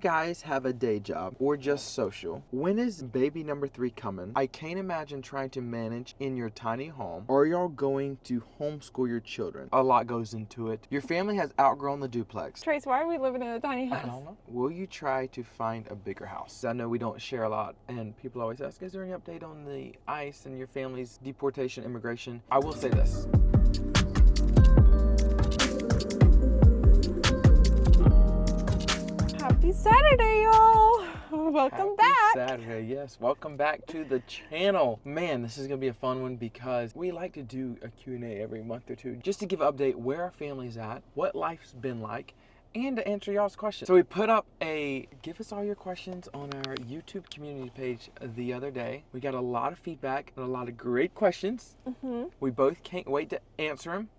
guys have a day job or just social, when is baby number 3 coming? I can't imagine trying to manage in your tiny home. Are y'all going to homeschool your children? A lot goes into it. Your family has outgrown the duplex. Trace, why are we living in a tiny I house? don't know. Will you try to find a bigger house? I know we don't share a lot, and people always ask, is there any update on the ICE and your family's deportation, immigration? I will say this. Happy Saturday, y'all. Welcome back. Saturday, yes. Welcome back to the channel. Man, this is going to be a fun one because we like to do a Q&A every month or two just to give an update where our family's at, what life's been like, and to answer y'all's questions. So we put up a give us all your questions on our YouTube community page the other day. We got a lot of feedback and a lot of great questions. We both can't wait to answer them.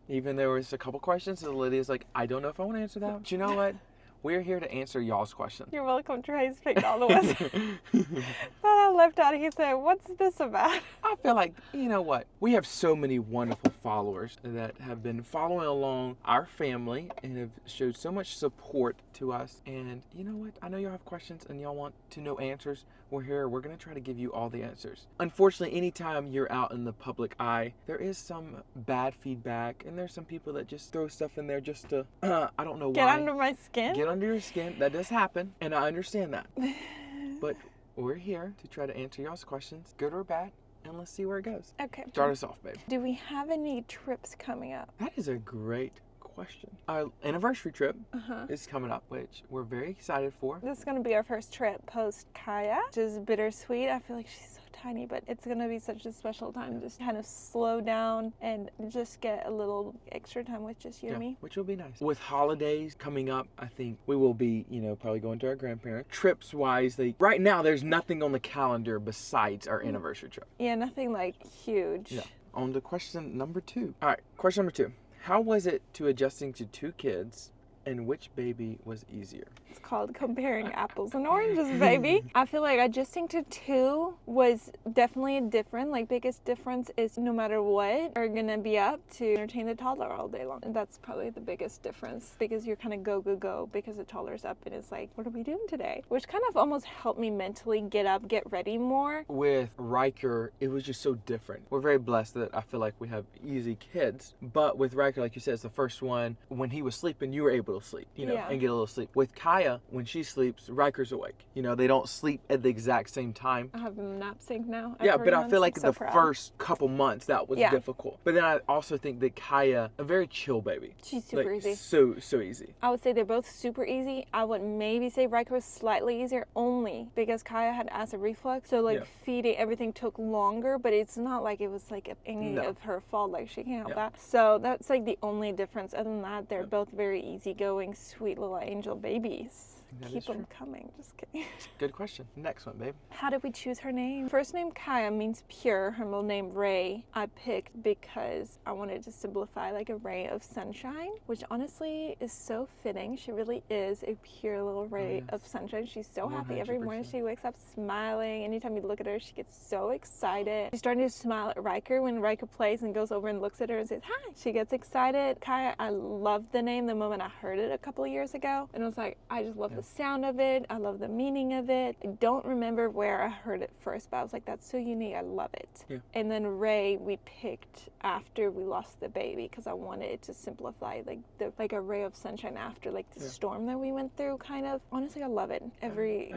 Even there was a couple questions that Lydia's like, I don't know if I want to answer that. But you know what? We're here to answer y'all's questions. You're welcome. Trace picked all the ones that I left out. He said, what's this about? I feel like, you know what? We have so many wonderful followers that have been following along our family and have showed so much support to us. And you know what? I know y'all have questions and y'all want to know answers. We're here. We're going to try to give you all the answers. Unfortunately, anytime you're out in the public eye, there is some bad feedback and there's some people that just throw stuff in there just to, I don't know why. Get under my skin? Get under your skin. That does happen. And I understand that. But we're here to try to answer y'all's questions, good or bad. And let's see where it goes. Okay. Start us off, babe. Do we have any trips coming up? That is a great question. Our anniversary trip is coming up, which we're very excited for. This is going to be our first trip post Kaya, which is bittersweet. I feel like she's so tiny, but it's going to be such a special time to just kind of slow down and just get a little extra time with just you and me. Which will be nice. With holidays coming up, I think we will be, probably going to our grandparents. Trips wise, right now there's nothing on the calendar besides our anniversary trip. Yeah, nothing like huge. Yeah. On to question number 2. All right, question number 2. How was it to adjusting to 2 kids, and which baby was easier? It's called comparing apples and oranges, baby. I feel like adjusting to 2 was definitely different. Like, biggest difference is no matter what, are gonna be up to entertain the toddler all day long. And that's probably the biggest difference because you're kind of go because the toddler's up and it's like, what are we doing today? Which kind of almost helped me mentally get up, get ready more. With Riker, it was just so different. We're very blessed that I feel like we have easy kids. But with Riker, like you said, it's the first one. When he was sleeping, you were able to sleep, and get a little sleep. With Kaya, when she sleeps, Riker's awake. They don't sleep at the exact same time. I have them nap sync now. Yeah, but I feel like the first couple months that was difficult. But then I also think that Kaya, a very chill baby. She's super easy. So easy. I would say they're both super easy. I would maybe say Riker was slightly easier only because Kaya had acid reflux. So feeding, everything took longer, but it's not like it was like any of her fault. Like she can't help that. So that's like the only difference. Other than that, they're both very easygoing, sweet little angel babies. Keep them coming. Just kidding. Good question. Next one, babe. How did we choose her name? First name Kaya means pure. Her middle name Ray I picked because I wanted to simplify like a ray of sunshine, which honestly is so fitting. She really is a pure little ray of sunshine. She's so happy every morning. She wakes up smiling. Anytime you look at her, she gets so excited. She's starting to smile at Riker when Riker plays and goes over and looks at her and says, hi. She gets excited. Kaya, I loved the name the moment I heard it a couple of years ago. And I was like, I just love the sound of it. I love the meaning of it. I don't remember where I heard it first, but I was like, that's so unique. I love it. Yeah. And then Ray we picked after we lost the baby because I wanted it to simplify like a ray of sunshine after like the storm that we went through kind of. Honestly, I love it. I agree.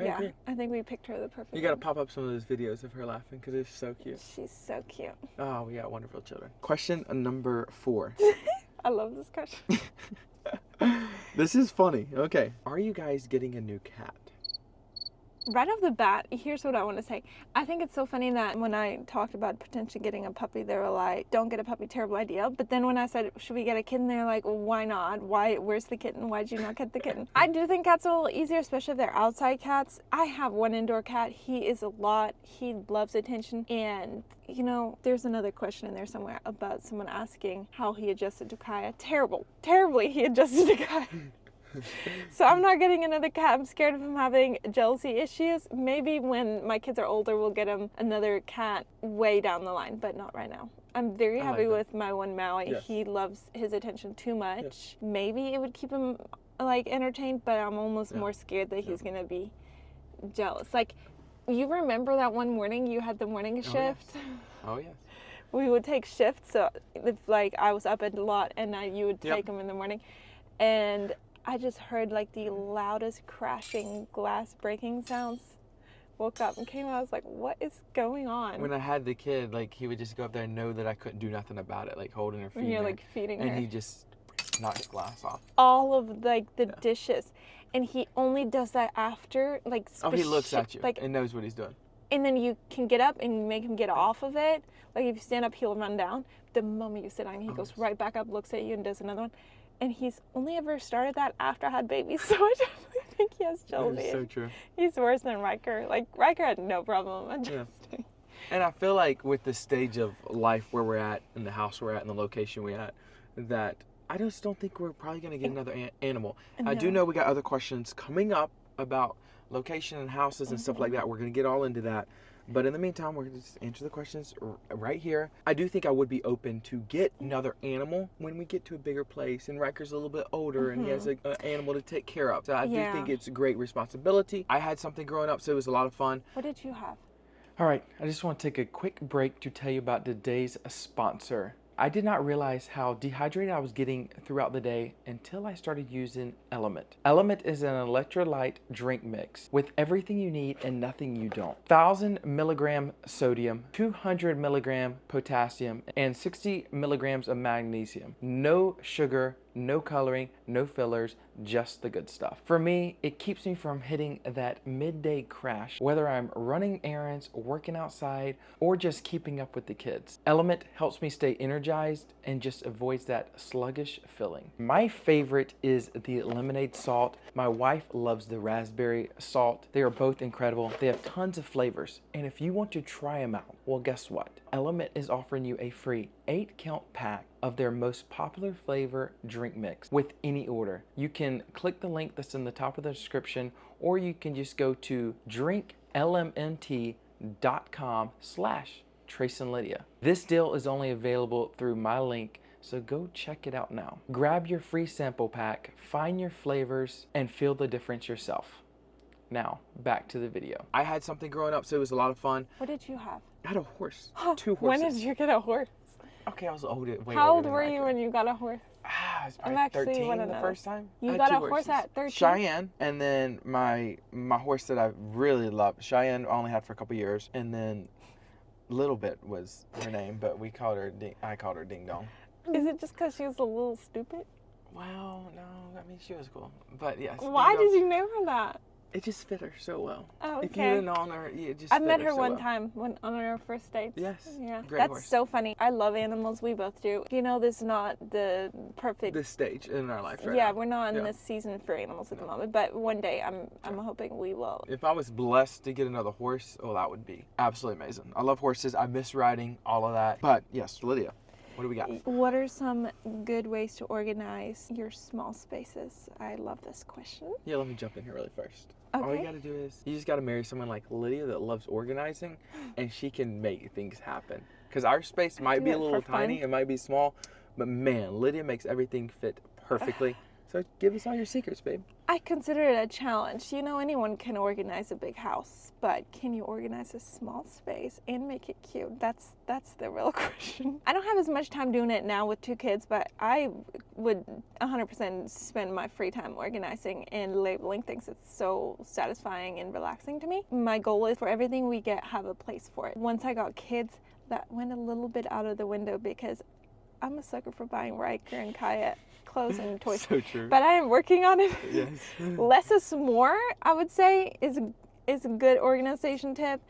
I think we picked her the perfect You got to pop up some of those videos of her laughing because it's so cute. She's so cute. Oh, we got wonderful children. Question number 4. I love this question. This is funny. Okay. Are you guys getting a new cat? Right off the bat, here's what I want to say. I think it's so funny that when I talked about potentially getting a puppy, they were like, don't get a puppy, terrible idea. But then when I said, should we get a kitten? They're like, well, why not? Where's the kitten? Why'd you not get the kitten? I do think cats are a little easier, especially if they're outside cats. I have one indoor cat. He is a lot. He loves attention. And, there's another question in there somewhere about someone asking how he adjusted to Kaya. Terribly he adjusted to Kaya. So I'm not getting another cat. I'm scared of him having jealousy issues. Maybe when my kids are older, we'll get him another cat way down the line, but not right now. I'm very happy with my one Maui. Yes. He loves his attention too much. Yes. Maybe it would keep him like entertained, but I'm almost more scared that he's gonna be jealous. Like, you remember that one morning you had the morning shift? Yes. Oh yes. We would take shifts, so if like I was up a lot and you would take him in the morning, and I just heard like the loudest crashing glass breaking sounds. Woke up and came out. I was like, what is going on? When I had the kid, like, he would just go up there and know that I couldn't do nothing about it, like holding her feet. And you're like feeding her. And he just knocked the glass off. All of like the dishes. And he only does that after like he looks at you and knows what he's doing. And then you can get up and make him get off of it. Like if you stand up, he'll run down. The moment you sit down, he goes right back up, looks at you, and does another one. And he's only ever started that after I had babies, so I definitely think he has jealousy. That is so true. He's worse than Riker. Like, Riker had no problem adjusting. And I feel like with the stage of life where we're at, and the house we're at, and the location we're at, that I just don't think we're probably going to get another animal. No. I do know we got other questions coming up about location and houses and stuff like that. We're going to get all into that. But in the meantime, we're going to just answer the questions right here. I do think I would be open to get another animal when we get to a bigger place. And Riker's a little bit older and he has an animal to take care of. So I do think it's a great responsibility. I had something growing up, so it was a lot of fun. What did you have? All right, I just want to take a quick break to tell you about today's sponsor. I did not realize how dehydrated I was getting throughout the day until I started using Element. Element is an electrolyte drink mix with everything you need and nothing you don't. 1,000 milligram sodium, 200 milligram potassium, and 60 milligrams of magnesium. No sugar, no coloring, no fillers, just the good stuff. For me, it keeps me from hitting that midday crash, whether I'm running errands, working outside, or just keeping up with the kids. Element helps me stay energized and just avoids that sluggish feeling. My favorite is the lemonade salt. My wife loves the raspberry salt. They are both incredible. They have tons of flavors. And if you want to try them out, well, guess what? Element is offering you a free 8-count pack of their most popular flavor drink mix with any order. You can click the link that's in the top of the description, or you can just go to drinklmnt.com/traceandlydia. This deal is only available through my link, so go check it out now. Grab your free sample pack, find your flavors, and feel the difference yourself. Now, back to the video. I had something growing up, so it was a lot of fun. What did you have? I had a horse. 2 horses. When did you get a horse? Okay, I was older. How old were you when you got a horse? I was probably 13 the first time. You got a horse at 13? Cheyenne, and then my horse that I really loved. Cheyenne I only had for a couple years, and then Little Bit was her name, but I called her Ding Dong. Is it just because she was a little stupid? Well, no, I mean she was cool, but yes. Why did you name her that? It just fit her so well. Oh, okay. If you didn't know her, it just I fit met her her so one well. time on our first dates. Yes. Yeah. Great That's horse. so funny. I love animals. We both do. You know, this is not the perfect. This stage in our life right yeah, now. we're not in this season for animals at the moment, but one day I'm hoping we will. If I was blessed to get another horse, oh, that would be absolutely amazing. I love horses. I miss riding, all of that. But yes, Lydia, what do we got? What are some good ways to organize your small spaces? I love this question. Yeah, let me jump in here really first. Okay. All you got to do is, you just got to marry someone like Lydia that loves organizing, and she can make things happen. Because our space might be a little tiny, it might be small, but man, Lydia makes everything fit perfectly. So give us all your secrets, babe. I consider it a challenge. You know, anyone can organize a big house, but can you organize a small space and make it cute? That's the real question. I don't have as much time doing it now with 2 kids, but I would 100% spend my free time organizing and labeling things. It's so satisfying and relaxing to me. My goal is for everything we get, have a place for it. Once I got kids, that went a little bit out of the window because I'm a sucker for buying Riker and Kaya clothes and toys. So true. But I am working on it. Yes. Less is more, I would say, is a good organization tip.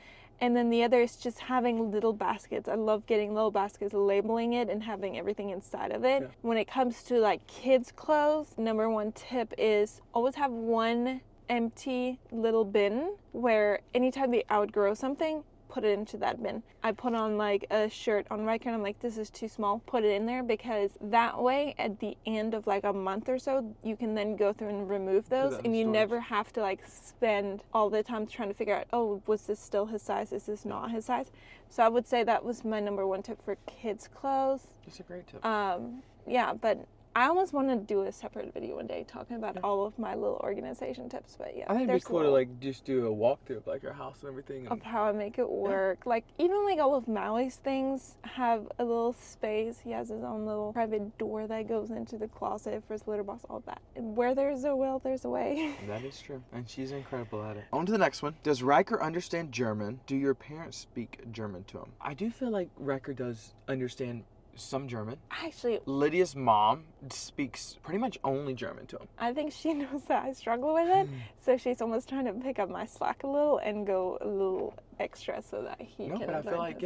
And then the other is just having little baskets. I love getting little baskets, labeling it, and having everything inside of it. Yeah. When it comes to like kids' clothes, number 1 tip is always have one empty little bin where anytime they outgrow something, put it into that bin. I put on like a shirt on Riker and I'm like, this is too small, put it in there, because that way at the end of like a month or so, you can then go through and remove those, and you never have to like spend all the time trying to figure out, oh, was this still his size? Is this not his size? So I would say that was my number 1 tip for kids' clothes. That's a great tip. Yeah, but I almost want to do a separate video one day talking about all of my little organization tips, but yeah. I think it'd be there's cool to like just do a walkthrough of like our house and everything. of how I make it work. Like even like all of Maui's things have a little space. He has his own little private door that goes into the closet for his litter box, all that. Where there's a will, there's a way. That is true. And she's incredible at it. On to the next one. Does Riker understand German? Do your parents speak German to him? I do feel like Riker does understand some German. Actually, Lydia's mom speaks pretty much only German to him. I think she knows that I struggle with it, so she's almost trying to pick up my slack a little and go a little extra so that he can. No, but I feel like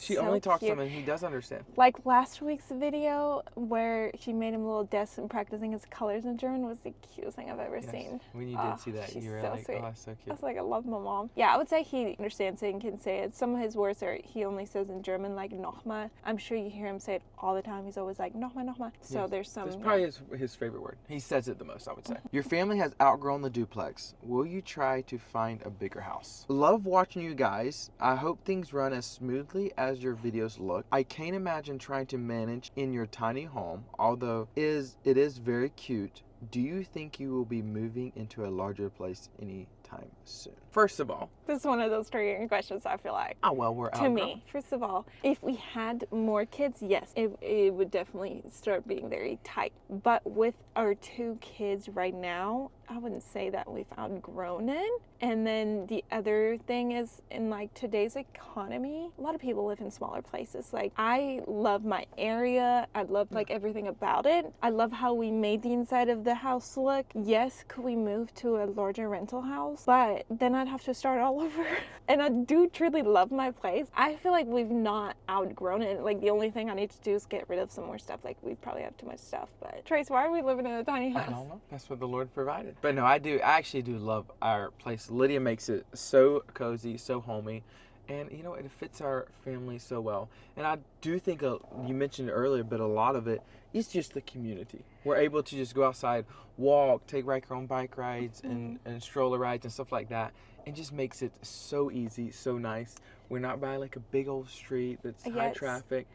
she So only talks to cute. him and he does understand. Like last week's video where she made him a little desk and practicing his colors in German was the cutest thing I've ever Yes. seen. When you did see that, she's you were so like, sweet. oh, that's so I cute. was like, I love my mom. Yeah, I would say he understands it and can say it. Some of his words he only says in German, like nochmal. I'm sure you hear him say it all the time. He's always like nochmal, nochmal. So Yes. there's some. It's probably his favorite word. He says it the most, I would say. Your family has outgrown the duplex. Will you try to find a bigger house? Love watching you guys. I hope things run as smoothly as your videos look. I can't imagine trying to manage in your tiny home, although it is very cute. Do you think you will be moving into a larger place anytime soon? First of all, This is one of those triggering questions, I feel like. oh well, we're To outgrown. me, first of all, if we had more kids, yes, it would definitely start being very tight. But with our 2 kids right now, I wouldn't say that we've outgrown it. And then the other thing is, in like today's economy, a lot of people live in smaller places. Like I love my area. I love like everything about it. I love how we made the inside of the house look. Yes, could we move to a larger rental house? But then I'd have to start all over. And I do truly love my place. I feel like we've not outgrown it. Like the only thing I need to do is get rid of some more stuff. Like we probably have too much stuff. But Trace, why are we living in a tiny house? I don't know. That's what the Lord provided. But no, I actually do love our place. Lydia makes it so cozy, so homey. And, you know, it fits our family so well. And I do think, you mentioned it earlier, but a lot of it is just the community. We're able to just go outside, walk, take Riker on bike rides and stroller rides and stuff like that. It just makes it so easy, so nice. We're not by like a big old street that's high Yes. traffic.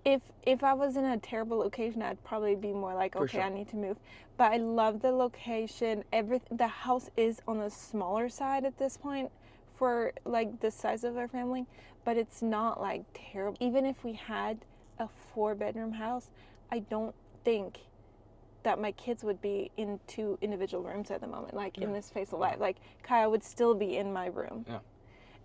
If I was in a terrible location, I'd probably be more like, For okay, sure. I need to move. But I love the location. The house is on the smaller side at this point for like the size of our family, but it's not like terrible. Even if we had a 4-bedroom house, I don't think that my kids would be in 2 individual rooms at the moment, like in this phase of life. Like Kaya would still be in my room. Yeah.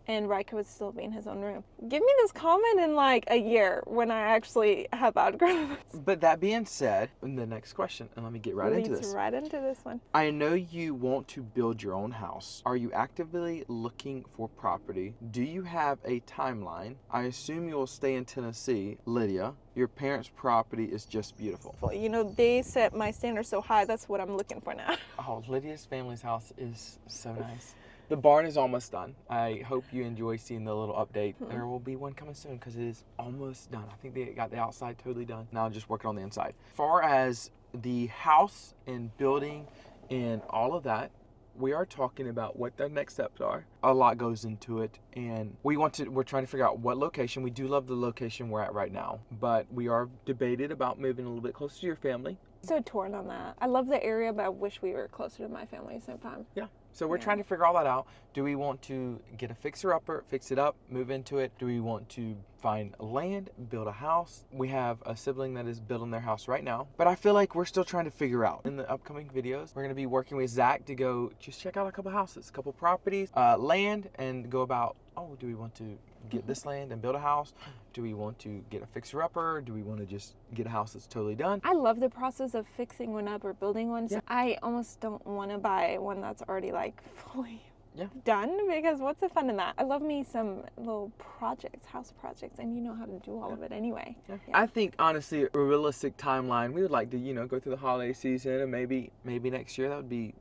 And Riker would still be in his own room. Give me this comment in like a year when I actually have outgrown this. But that being said, the next question, and let me get right into Leads this. right into this one. I know you want to build your own house. Are you actively looking for property? Do you have a timeline? I assume you will stay in Tennessee. Lydia, your parents' property is just beautiful. You know, they set my standards so high, that's what I'm looking for now. Oh, Lydia's family's house is so nice. The barn is almost done. I hope you enjoy seeing the little update. There will be one coming soon because it is almost done. I think they got the outside totally done. Now just working on the inside. As far as the house and building and all of that, we are talking about what the next steps are. A lot goes into it, and we're trying to figure out what location. We do love the location we're at right now, but we are debated about moving a little bit closer to your family. So torn on that. I love the area, but I wish we were closer to my family at the same time. Yeah. So we're trying to figure all that out. Do we want to get a fixer-upper, fix it up, move into it? Do we want to find land, build a house? We have a sibling that is building their house right now. But I feel like we're still trying to figure out. In the upcoming videos, we're going to be working with Zach to go just check out a couple houses, a couple properties, land, and go about, do we want to get this land and build a house? Do we want to get a fixer-upper? Do we want to just get a house that's totally done? I love the process of fixing one up or building one. Yeah. So I almost don't want to buy one that's already like fully Yeah. done, because what's the fun in that? I love me some little projects, house projects, and you know how to do all of it anyway. Yeah. Yeah. I think honestly, a realistic timeline, we would like to, go through the holiday season, and maybe next year. That would be,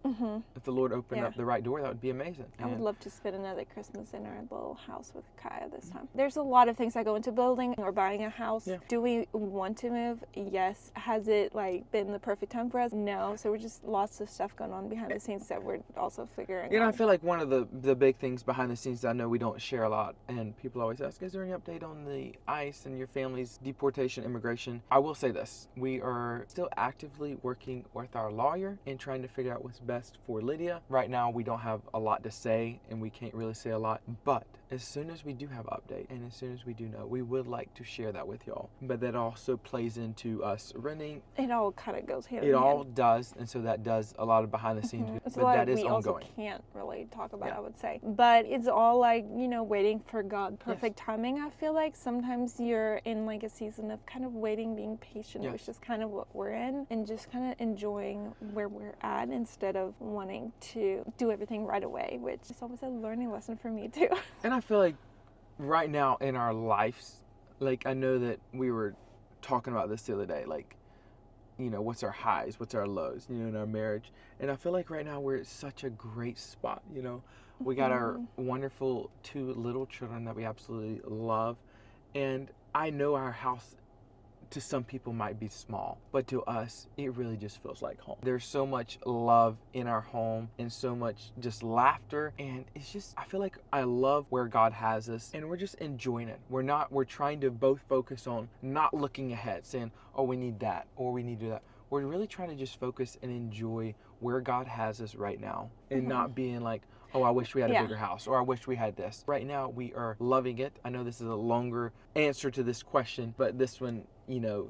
if the Lord opened Yeah. up the right door, that would be amazing. I would And love to spend another Christmas in our little house with Kaya this time. There's a lot of things that go into building or buying a house. Yeah. Do we want to move? Yes. Has it been the perfect time for us? No. So we're just lots of stuff going on behind the scenes that we're also figuring out. I feel like one of of the big things behind the scenes that I know we don't share a lot, and people always ask, is there any update on the ICE and your family's deportation, immigration? I will say this, we are still actively working with our lawyer and trying to figure out what's best for Lydia. Right now we don't have a lot to say and we can't really say a lot, but as soon as we do have an update and as soon as we do know, we would like to share that with y'all. But that also plays into us renting. It all kind of goes hand It in all hand. does, and so that does a lot of behind the scenes, It's a but lot that is we ongoing. also can't really talk about, Yeah. I would say. But it's all like, waiting for God, perfect timing. I feel like sometimes you're in like a season of kind of waiting, being patient, Yeah. which is kind of what we're in, and just kind of enjoying where we're at instead of wanting to do everything right away, which is always a learning lesson for me too. And I feel like right now in our lives, like I know that we were talking about this the other day, like, what's our highs, what's our lows, in our marriage. And I feel like right now we're at such a great spot, We got our wonderful 2 little children that we absolutely love. And I know our house to some people might be small, but to us, it really just feels like home. There's so much love in our home and so much just laughter. And it's just, I feel like I love where God has us and we're just enjoying it. We're trying to both focus on not looking ahead, saying, oh, we need that or we need to do that. We're really trying to just focus and enjoy where God has us right now and not being like, oh, I wish we had a bigger house or I wish we had this. Right now, we are loving it. I know this is a longer answer to this question, but this one,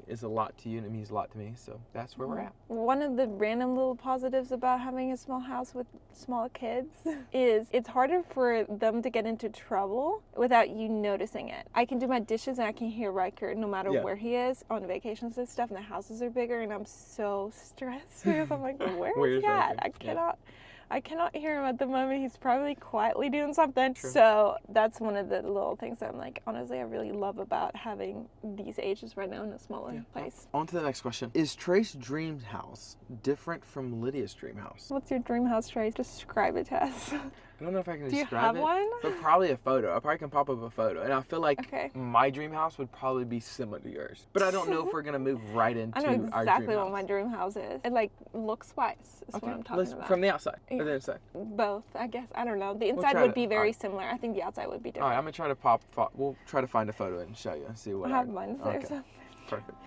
is a lot to you and it means a lot to me. So that's where we're at. One of the random little positives about having a small house with small kids is it's harder for them to get into trouble without you noticing it. I can do my dishes and I can hear Riker no matter where he is on vacations and stuff, and the houses are bigger, and I'm so stressed because I'm like, where's he at? I cannot hear him at the moment. He's probably quietly doing something. True. So that's one of the little things that I'm like, honestly, I really love about having these ages right now in a smaller place. On to the next question. Is Trace's dream house different from Lydia's dream house? What's your dream house, Trace? Describe it to us. I don't know if I can Do you describe have it, one? but probably a photo. I probably can pop up a photo. And I feel like Okay. my dream house would probably be similar to yours. But I don't know if we're going to move right into I know our dream exactly what house. my dream house is. It like looks wise is what I'm talking about. From the outside or Yeah. the inside? Both, I guess. I don't know. The inside try would to- be very alright. similar. I think the outside would be All different. right, I'm going to try to we'll try to find a photo and show you and see what I have mine there. Okay. So. Perfect.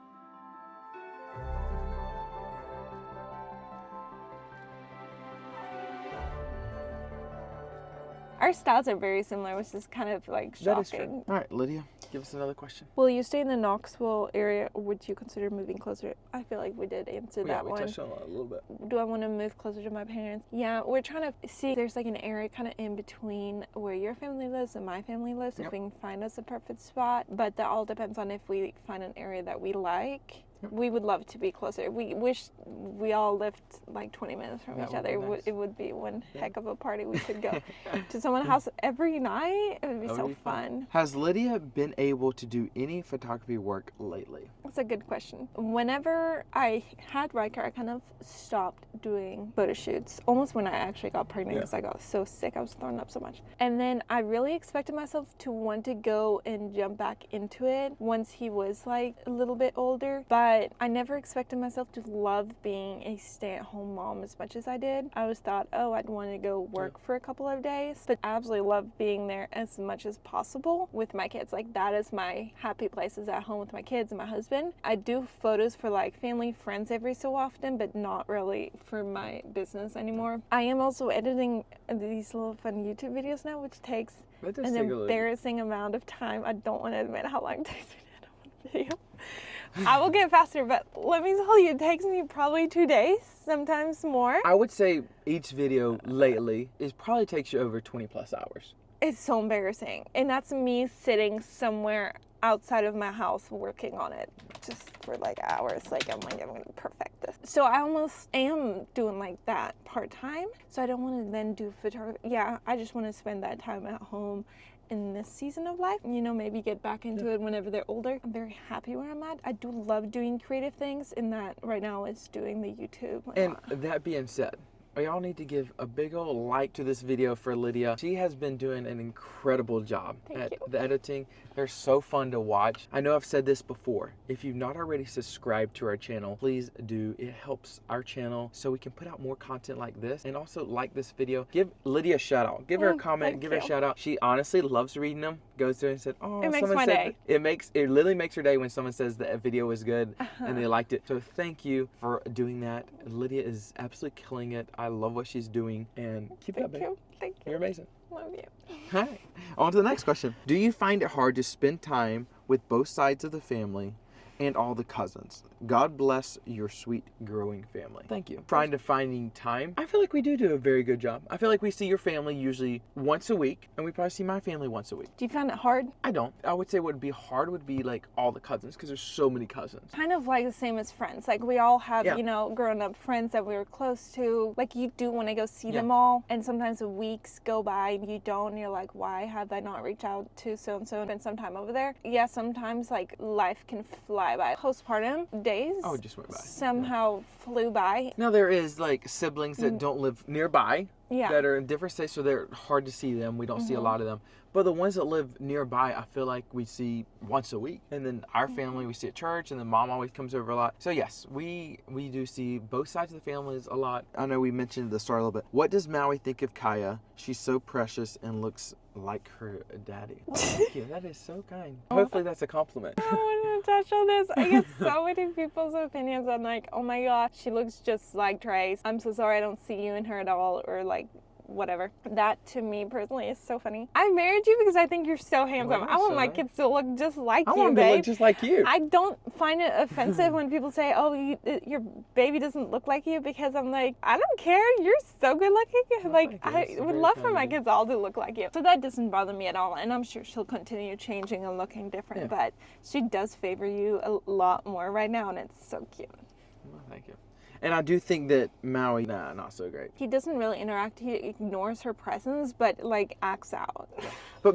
Our styles are very similar, which is kind of like shocking. That is true. All right, Lydia, give us another question. Will you stay in the Knoxville area, or would you consider moving closer? I feel like we did answer Yeah, that we one. touched on it a little bit. Do I want to move closer to my parents? Yeah, we're trying to see if there's like an area kind of in between where your family lives and my family lives, if we can find us a perfect spot. But that all depends on if we find an area that we like. We would love to be closer. We wish we all lived like 20 minutes from each other. Nice. It would be one heck of a party. We could go to someone's house every night. It would be so fun. Has Lydia been able to do any photography work lately? That's a good question. Whenever I had Riker, I kind of stopped doing photo shoots, almost when I actually got pregnant because I got so sick. I was throwing up so much. And then I really expected myself to want to go and jump back into it once he was like a little bit older. But I never expected myself to love being a stay-at-home mom as much as I did. I always thought, oh, I'd want to go work for a couple of days. But I absolutely love being there as much as possible with my kids. Like, that is my happy place, is at home with my kids and my husband. I do photos for like family, friends every so often, but not really for my business anymore. I am also editing these little fun YouTube videos now, which takes an embarrassing amount of time. I don't want to admit how long it takes me to edit one video. I will get faster, but let me tell you, it takes me probably 2 days, sometimes more. I would say each video lately probably takes you over 20 plus hours. It's so embarrassing. And that's me sitting somewhere outside of my house working on it just for like hours. Like, I'm going to perfect this. So I almost am doing like that part-time. So I don't want to then do photography. Yeah, I just want to spend that time at home in this season of life, maybe get back into it whenever they're older. I'm very happy where I'm at. I do love doing creative things, and that right now is doing the YouTube. And that being said, y'all need to give a big old like to this video for Lydia. She has been doing an incredible job at the editing. They're so fun to watch. I know I've said this before. If you've not already subscribed to our channel, please do. It helps our channel so we can put out more content like this. And also like this video. Give Lydia a shout out. Give her a comment. Give her a shout out. She honestly loves reading them. Goes through and said, oh, it makes my day. It literally makes her day when someone says that a video was good and they liked it. So thank you for doing that. Lydia is absolutely killing it. I love what she's doing, and keep it up, babe. Thank you. You're amazing. Love you. All right. On to the next question. Do you find it hard to spend time with both sides of the family and all the cousins? God bless your sweet growing family. Thank you. Trying to finding time. I feel like we do a very good job. I feel like we see your family usually once a week, and we probably see my family once a week. Do you find it hard? I don't. I would say what would be hard would be like all the cousins, because there's so many cousins. Kind of like the same as friends. Like we all have, you know, grown up friends that we were close to. Like you do want to go see them all, and sometimes weeks go by and you don't, and you're like, why have I not reached out to so-and-so and spent some time over there? Yeah, sometimes like life can fly by. Postpartum days just went by. Somehow flew by. Now there is like siblings that don't live nearby that are in different states, so they're hard to see them. We don't see a lot of them. But the ones that live nearby, I feel like we see once a week. And then our family, we see at church, and then mom always comes over a lot. So yes, we do see both sides of the families a lot. I know we mentioned at the start a little bit. What does Maui think of Kaya? She's so precious and looks like her daddy. Thank you. That is so kind. Hopefully that's a compliment. I want to touch on this. I get so many people's opinions. I'm like, oh my gosh, she looks just like Trace. I'm so sorry I don't see you in her at all, or like whatever. That to me personally is so funny. I married you because I think you're so handsome. I want my kids to look just like you, babe. I want them to look just like you. I don't find it offensive when people say, oh, your baby doesn't look like you, because I'm like, I don't care. You're so good looking. Like, I would love for my kids all to look like you. So that doesn't bother me at all. And I'm sure she'll continue changing and looking different. But she does favor you a lot more right now, and it's so cute. Well, thank you. And I do think that Maui, not so great. He doesn't really interact. He ignores her presence, but like acts out. But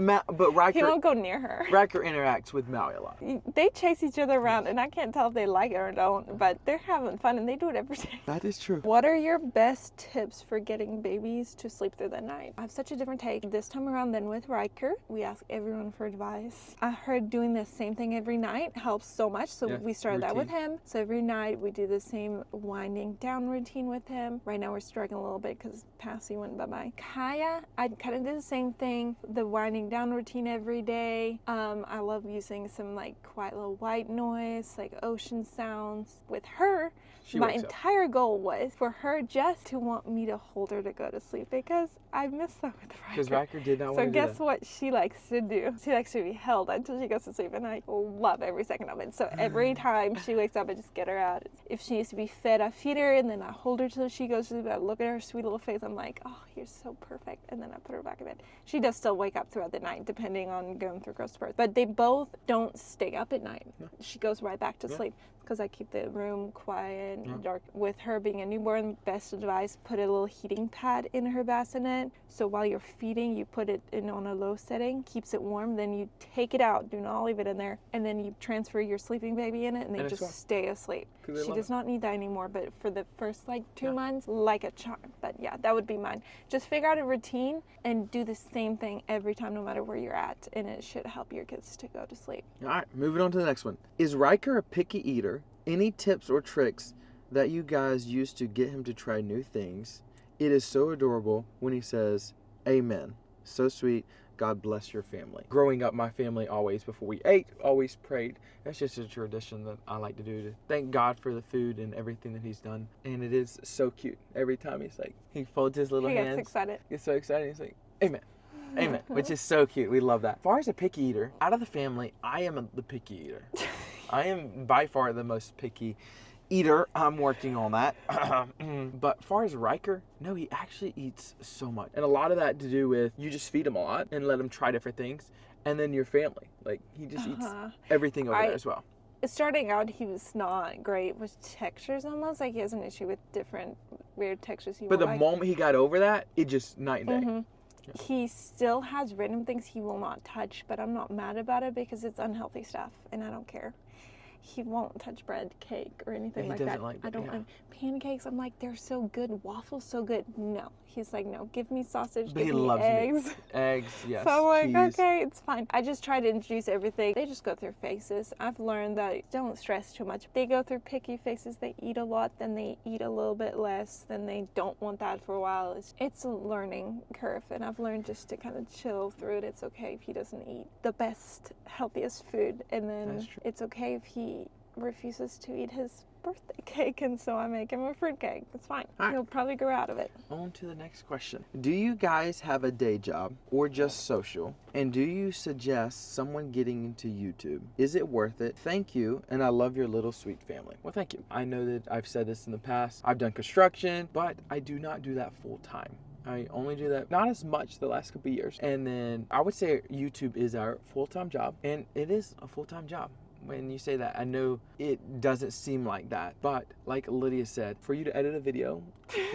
Riker, he won't go near her. Riker interacts with Maui a lot. They chase each other around, and I can't tell if they like it or don't, but they're having fun, and they do it every day. That is true. What are your best tips for getting babies to sleep through the night? I have such a different take this time around than with Riker. We ask everyone for advice. I heard doing the same thing every night helps so much, so we started that with him. So every night we do the same winding down routine with him. Right now we're struggling a little bit because Passy went bye-bye. Kaya, I kind of did the same thing, the winding down routine every day. I love using some like quiet little white noise, like ocean sounds. With her, my entire goal was for her just to want me to hold her to go to sleep, because I miss that with Riker. Because Riker did not want to do that. So guess what she likes to do? She likes to be held until she goes to sleep, and I love every second of it. So every time she wakes up, I just get her out. If she needs to be fed, I feed her, and then I hold her till she goes to sleep. I look at her sweet little face. I'm like, oh, you're so perfect. And then I put her back in bed. She does still wake up throughout the night, depending on going through growth spurts. But they both don't stay up at night. No. She goes right back to sleep, because I keep the room quiet and dark. With her being a newborn, best advice, put a little heating pad in her bassinet. So while you're feeding, you put it in on a low setting, keeps it warm, then you take it out, do not leave it in there, and then you transfer your sleeping baby in it, and they just stay asleep. She does not need that anymore, but for the first like 2 months, like a charm. But yeah, that would be mine. Just figure out a routine and do the same thing every time, no matter where you're at, and it should help your kids to go to sleep. All right, moving on to the next one. Is Riker a picky eater? Any tips or tricks that you guys use to get him to try new things? It is so adorable when he says, amen. So sweet. God bless your family. Growing up, my family always, before we ate, always prayed. That's just a tradition that I like to do, to thank God for the food and everything that he's done. And it is so cute. Every time he's like, he folds his little hands. He gets excited. Gets so excited. He's like, amen. Amen. Which is so cute. We love that. As far as a picky eater, out of the family, I am the picky eater. I am by far the most picky eater. I'm working on that. But as far as Riker, no, he actually eats so much. And a lot of that to do with you just feed him a lot and let him try different things. And then your family. Like, he just eats everything over there as well. Starting out, he was not great with textures almost. Like, he has an issue with different weird textures. But the moment he got over that, it just night and day. Yeah. He still has random things he will not touch, but I'm not mad about it because it's unhealthy stuff, and I don't care. he won't touch bread, cake, or anything He like doesn't that. like that, I don't yeah. want pancakes. I'm like, they're so good. Waffles, so good. No. He's like, no, give me sausage, But he give me loves eggs. meat. Eggs, yes. So I'm like, cheese. okay, it's fine. I just try to introduce everything. They just go through phases. I've learned that don't stress too much. They go through picky phases. They eat a lot, then they eat a little bit less, then they don't want that for a while. It's a learning curve, and I've learned just to kind of chill through it. It's okay if he doesn't eat the best, healthiest food, and then it's okay if he refuses to eat his birthday cake, and so I make him a fruit cake. It's fine. All right. He'll probably grow out of it. On to the next question. Do you guys have a day job or just social? And do you suggest someone getting into YouTube? Is it worth it? Thank you, and I love your little sweet family. Well, thank you. I know that I've said this in the past. I've done construction, but I do not do that full time. I only do that not as much the last couple of years. And then I would say YouTube is our full-time job, and it is a full-time job. When you say that, I know it doesn't seem like that, but like Lydia said, for you to edit a video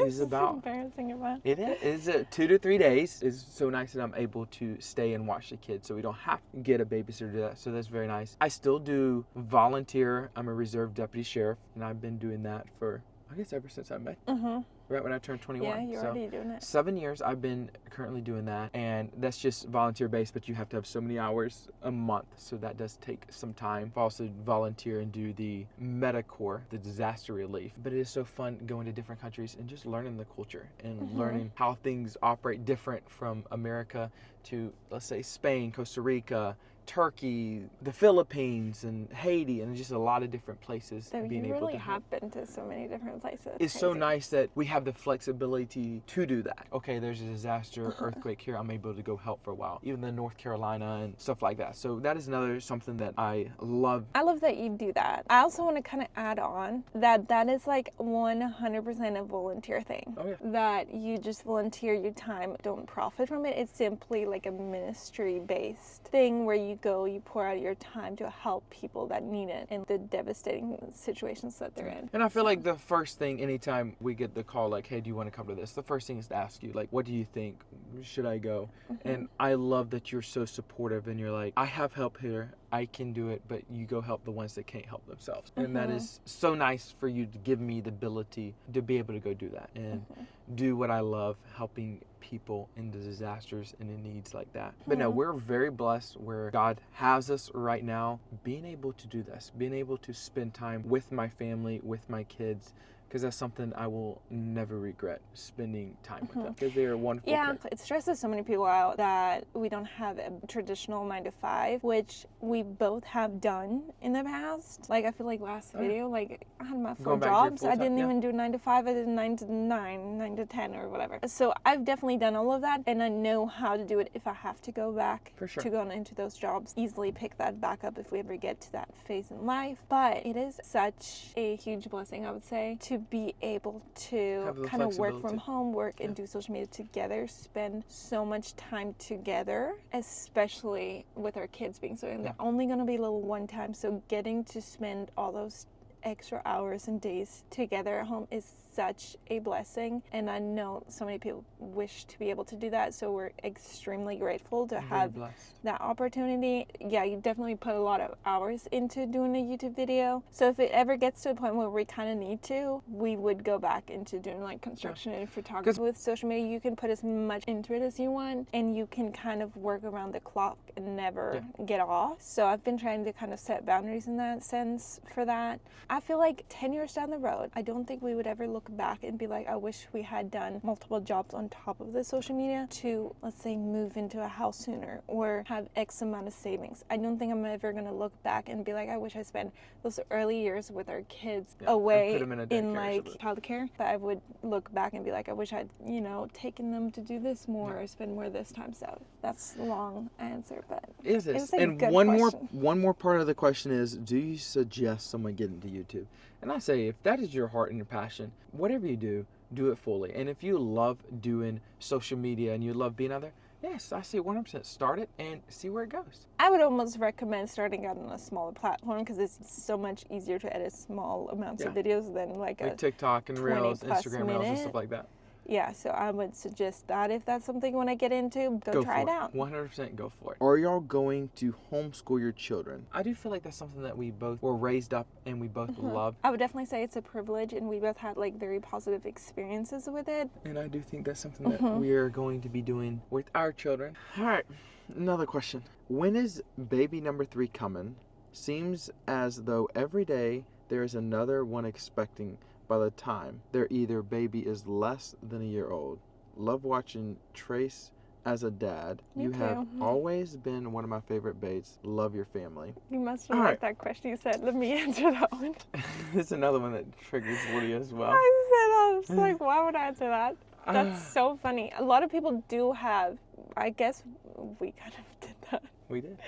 is about embarrassing about. It is 2 to 3 days. It's so nice that I'm able to stay and watch the kids, so we don't have to get a babysitter to do that. So that's very nice. I still do volunteer. I'm a reserve deputy sheriff, and I've been doing that for, I guess, ever since I met. Right when I turned 21. Yeah, you're already doing it. 7 years I've been currently doing that, and that's just volunteer based, but you have to have so many hours a month, so that does take some time. I also volunteer and do the MediCorps, the disaster relief, but it is so fun going to different countries and just learning the culture and learning how things operate different from America to, let's say, Spain, Costa Rica, Turkey, the Philippines, and Haiti, and just a lot of different places. So you really have been to so many different places. It's so nice that we have the flexibility to do that. Okay, there's a disaster, earthquake here, I'm able to go help for a while. Even in North Carolina and stuff like that. So that is another something that I love. I love that you do that. I also want to kind of add on that is like 100% a volunteer thing. Oh, yeah. That you just volunteer your time, don't profit from it. It's simply like a ministry-based thing where you go, you pour out your time to help people that need it in the devastating situations that they're in. And I feel like the first thing, anytime we get the call like, hey, do you want to come to this? The first thing is to ask you, like, what do you think? Should I go? And I love that you're so supportive and you're like, I have help here. I can do it, but you go help the ones that can't help themselves. And that is so nice for you to give me the ability to be able to go do that and do what I love, helping people in the disasters and in needs like that. But no, we're very blessed where God has us right now, being able to do this, being able to spend time with my family, with my kids, because that's something I will never regret, spending time with them, because they are wonderful kids. It stresses so many people out that we don't have a traditional 9-to-5, which we both have done in the past. Like, I feel like last video, like, I had my 4 jobs. I didn't even do 9-to-5. I did 9-to-9, 9-to-10, or whatever. So I've definitely done all of that, and I know how to do it if I have to go back to go into those jobs. Easily pick that back up if we ever get to that phase in life. But it is such a huge blessing, I would say, to be able to kind of work from home, work and do social media together, spend so much time together, especially with our kids being so young. They're only going to be little one time, so getting to spend all those extra hours and days together at home is such a blessing, and I know so many people wish to be able to do that, so we're extremely grateful to have that opportunity. Yeah, you definitely put a lot of hours into doing a YouTube video, so if it ever gets to a point where we kind of need to, we would go back into doing like construction and photography. With social media, you can put as much into it as you want, and you can kind of work around the clock and never get off. So I've been trying to kind of set boundaries in that sense for that. I feel like 10 years down the road, I don't think we would ever look back and be like, I wish we had done multiple jobs on top of the social media to, let's say, move into a house sooner or have X amount of savings. I don't think I'm ever going to look back and be like, I wish I spent those early years with our kids away in like childcare. But I would look back and be like, I wish I'd, taken them to do this more or spend more of this time. So that's a long answer, but it is. And one more part of the question is, do you suggest someone get into YouTube? And I say, if that is your heart and your passion, whatever you do, do it fully. And if you love doing social media and you love being out there, yes, I say 100%. Start it and see where it goes. I would almost recommend starting out on a smaller platform because it's so much easier to edit small amounts of videos than like a TikTok and Reels, Instagram Reels and stuff like that. Yeah, so I would suggest that if that's something you want to get into, go try it out. 100% go for it. Are y'all going to homeschool your children? I do feel like that's something that we both were raised up and we both love. I would definitely say it's a privilege, and we both had like very positive experiences with it. And I do think that's something that we are going to be doing with our children. All right, another question. When is baby number 3 coming? Seems as though every day there is another one expecting by the time their either baby is less than a year old. Love watching Trace as a dad. Me You too. have always been one of my favorite baits. Love your family. You must have All liked right. that question you said. Let me answer that one. It's another one that triggers Lydia as well. I was like, why would I answer that? That's so funny. A lot of people do have, I guess we kind of did that. We did.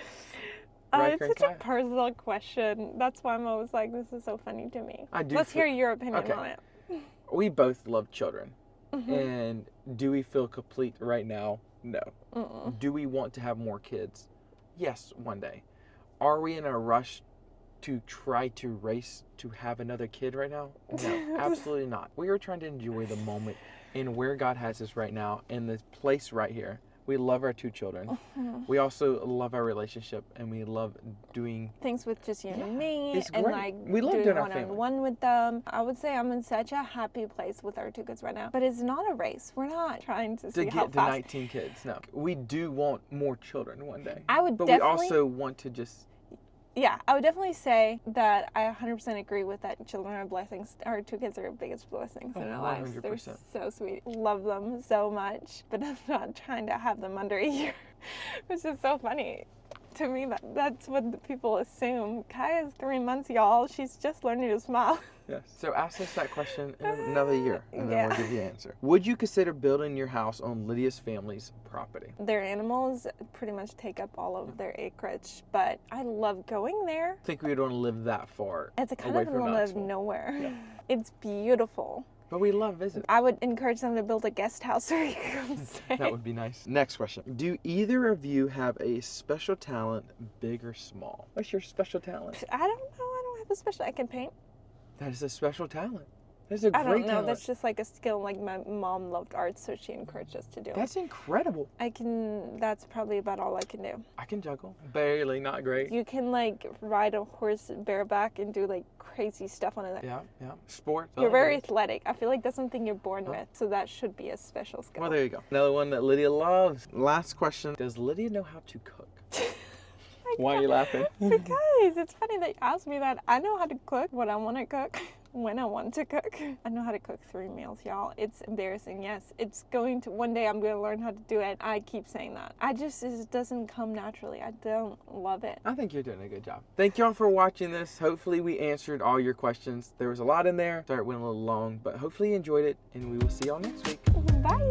It's such a personal question. That's why I'm always like, this is so funny to me. Let's hear your opinion on it. We both love children. And do we feel complete right now? No. Do we want to have more kids? Yes, one day. Are we in a rush to try to race to have another kid right now? No, absolutely not. We are trying to enjoy the moment and where God has us right now in this place right here. We love our 2 children. We also love our relationship, and we love doing things with just you and me. It's and great. like We love doing doing our family. one-on-one with them. I would say I'm in such a happy place with our 2 kids right now. But it's not a race. We're not trying to see how get to fast. 19 kids. No, we do want more children one day. I would but definitely. we also want to just. Yeah, I would definitely say that I 100% agree with that. Children are blessings. Our 2 kids are our biggest blessings in our lives. They're 100%. so sweet. Love them so much, but I'm not trying to have them under a year, which is so funny. To me, that's what the people assume. Kaya's 3 months, y'all. She's just learning to smile. Yes. So ask us that question in another year, and then we'll give you an answer. Would you consider building your house on Lydia's family's property? Their animals pretty much take up all of their acreage, but I love going there. I think we would want to live that far. It's a kind away of the from middle of Knoxville. nowhere. Yeah. It's beautiful. But we love visiting. I would encourage them to build a guest house where you can come stay. That would be nice. Next question. Do either of you have a special talent, big or small? What's your special talent? I don't know. I don't have a special. I can paint. That is a special talent. That's a great I don't know. talent. That's just like a skill. Like my mom loved art, so she encouraged us to do it. That's incredible. That's probably about all I can do. I can juggle. Barely, not great. You can like ride a horse bareback and do like crazy stuff on it. Yeah. Sport. You're very athletic. I feel like that's something you're born with, so that should be a special skill. Well, there you go. Another one that Lydia loves. Last question. Does Lydia know how to cook? Why are you laughing? Because it's funny that you asked me that. I know how to cook what I want to cook when I want to cook. I know how to cook 3 meals, y'all. It's embarrassing. Yes, one day I'm going to learn how to do it. I keep saying that. It doesn't come naturally. I don't love it. I think you're doing a good job. Thank y'all for watching this. Hopefully we answered all your questions. There was a lot in there. Sorry it went a little long, but hopefully you enjoyed it, and we will see y'all next week. Bye.